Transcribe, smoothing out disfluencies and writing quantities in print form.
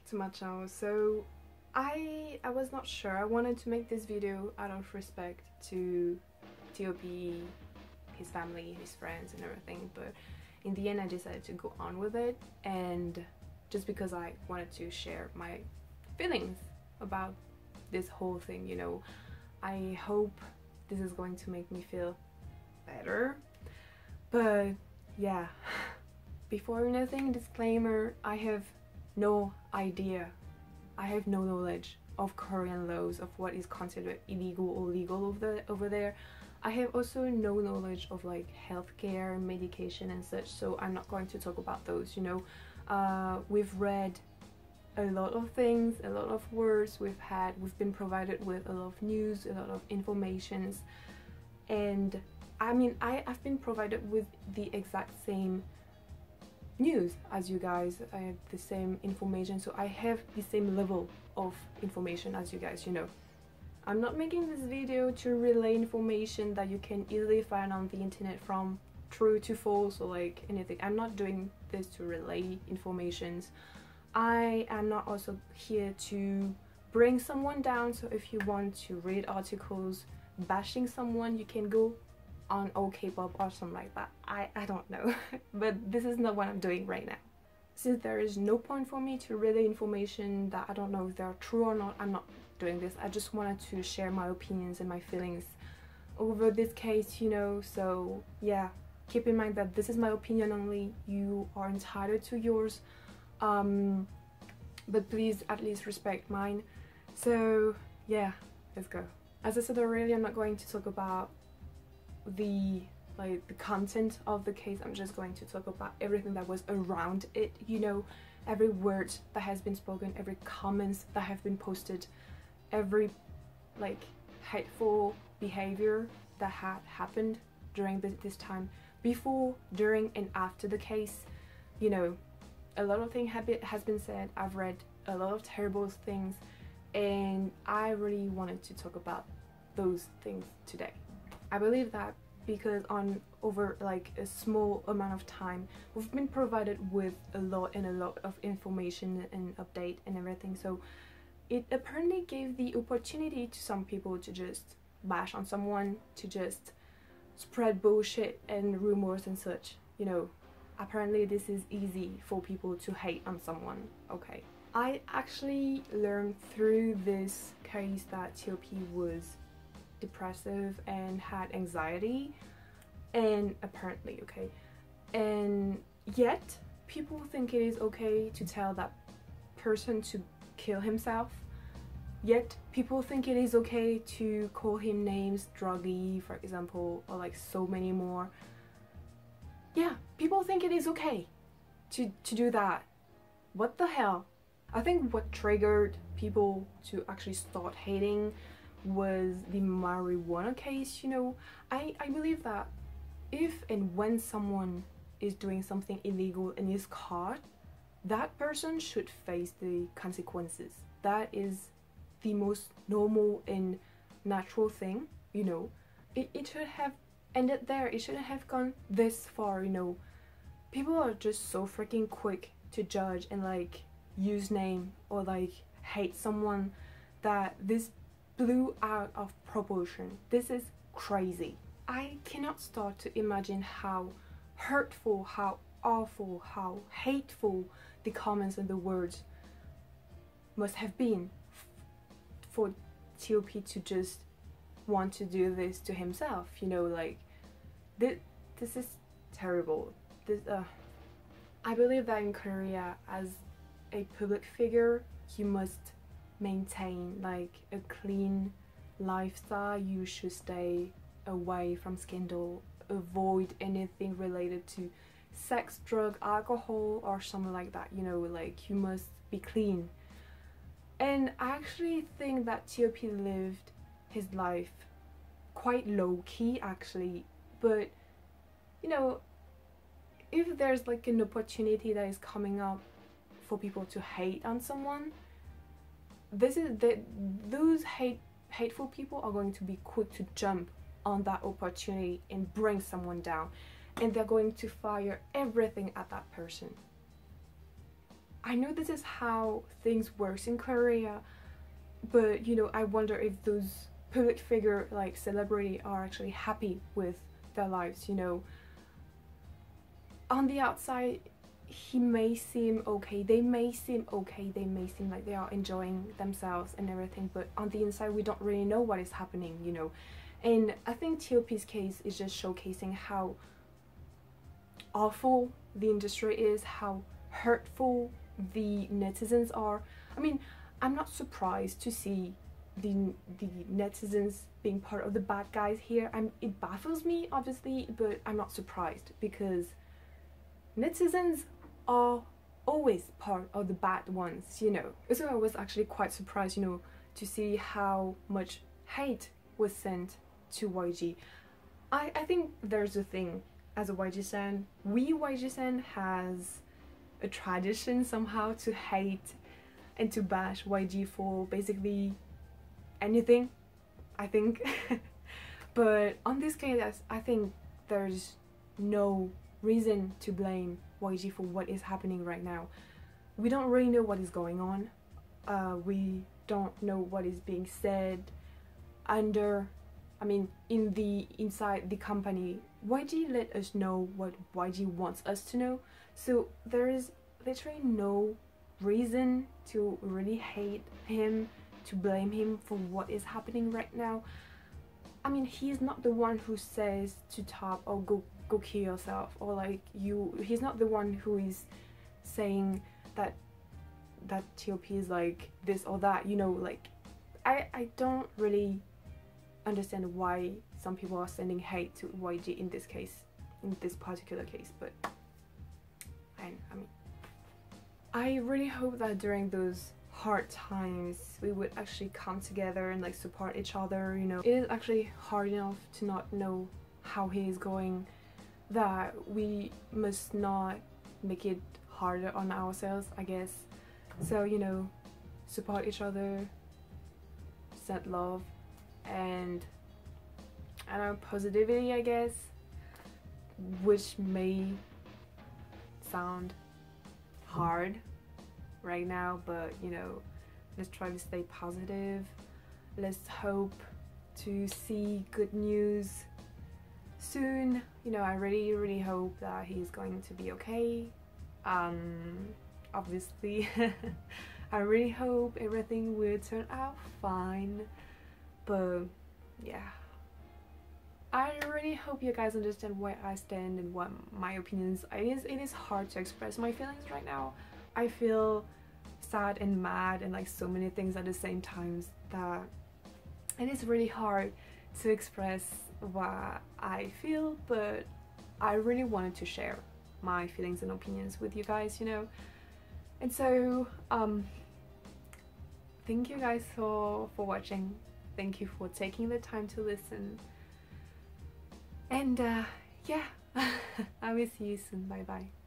to my channel. So I was not sure. I wanted to make this video out of respect to TOP, his family, his friends and everything, but in the end I decided to go on with it, and just because I wanted to share my feelings about this whole thing, you know. I hope this is going to make me feel better. But yeah, before anything, disclaimer, I have no idea, I have no knowledge of Korean laws, of what is considered illegal or legal over there. I have also no knowledge of like healthcare, medication and such, so I'm not going to talk about those, you know. We've read a lot of things, a lot of words, we've been provided with a lot of news, a lot of informations, and I mean I've been provided with the exact same news as you guys. I have the same information, so I have the same level of information as you guys, you know. I'm not making this video to relay information that you can easily find on the internet from true to false or like anything. I'm not doing this to relay informations. I am not also here to bring someone down, so if you want to read articles bashing someone, you can go on OKpop or something like that. I don't know. But this is not what I'm doing right now. Since there is no point for me to relay information that I don't know if they're true or not, I'm not doing this. I just wanted to share my opinions and my feelings over this case, you know. So yeah, keep in mind that this is my opinion only. You are entitled to yours, but please at least respect mine. So yeah, let's go. As I said already, I'm not going to talk about the content of the case. I'm just going to talk about everything that was around it, you know, every word that has been spoken, every comments that have been posted, every like hateful behavior that had happened during this time, before, during and after the case. You know, a lot of things has been said. I've read a lot of terrible things, and I really wanted to talk about those things today. I believe that because over like a small amount of time, we've been provided with a lot of information and update and everything, so it apparently gave the opportunity to some people to just bash on someone, to just spread bullshit and rumors and such, you know. Apparently this is easy for people to hate on someone. Okay, I actually learned through this case that TOP was depressive and had anxiety, and apparently, okay, and yet people think it is okay to tell that person to kill himself, yet people think it is okay to call him names, druggy for example, or like so many more. Yeah, people think it is okay to do that. What the hell? I think what triggered people to actually start hating was the marijuana case, you know. I believe that if and when someone is doing something illegal and is caught, that person should face the consequences. That is the most normal and natural thing, you know. It should have ended there. It shouldn't have gone this far, you know. People are just so freaking quick to judge and like use name or like hate someone that this blew out of proportion. This is crazy. I cannot start to imagine how hurtful, how awful, how hateful the comments and the words must have been for TOP to just want to do this to himself, you know. Like this is terrible. I believe that in Korea, as a public figure, you must maintain like a clean lifestyle. You should stay away from scandal, avoid anything related to sex, drug, alcohol or something like that, you know. Like you must be clean. And I actually think that TOP lived his life quite low-key actually, but you know, if there's like an opportunity that is coming up for people to hate on someone, those hateful people are going to be quick to jump on that opportunity and bring someone down, and they're going to fire everything at that person. I know this is how things works in Korea, but you know, I wonder if those public figure like celebrity are actually happy with their lives, you know. On the outside he may seem okay, they may seem okay, they may seem like they are enjoying themselves and everything, but on the inside we don't really know what is happening, you know. And I think TOP's case is just showcasing how awful the industry is, how hurtful the netizens are. I mean, I'm not surprised to see the netizens being part of the bad guys here. It baffles me, obviously, but I'm not surprised because netizens are always part of the bad ones, you know. So I was actually quite surprised, you know, to see how much hate was sent to YG. I think there's a thing, as a YG stan, YG stan has a tradition somehow to hate and to bash YG for basically anything, I think. But on this case, I think there's no reason to blame YG for what is happening right now. We don't really know what is going on. We don't know what is being said inside the company. YG let us know what YG wants us to know, so there is literally no reason to really hate him, to blame him for what is happening right now. I mean, he's not the one who says to Top, oh, go kill yourself, or like he's not the one who is saying that TOP is like this or that, you know. Like I don't really understand why some people are sending hate to YG in this case, in this particular case, but I mean, I really hope that during those hard times we would actually come together and like support each other, you know. It is actually hard enough to not know how he is going, that we must not make it harder on ourselves, I guess. So, you know, support each other, send love, and I don't know, positivity, I guess, which may sound hard right now, but you know, let's try to stay positive. Let's hope to see good news soon. You know, I really hope that he's going to be okay. Obviously I really hope everything will turn out fine, but yeah, I really hope you guys understand where I stand and what my opinions. It is hard to express my feelings right now. I feel sad and mad and like so many things at the same time that it is really hard to express what I feel, but I really wanted to share my feelings and opinions with you guys, you know. And so thank you guys for watching. Thank you for taking the time to listen. And yeah, I will see you soon. Bye bye.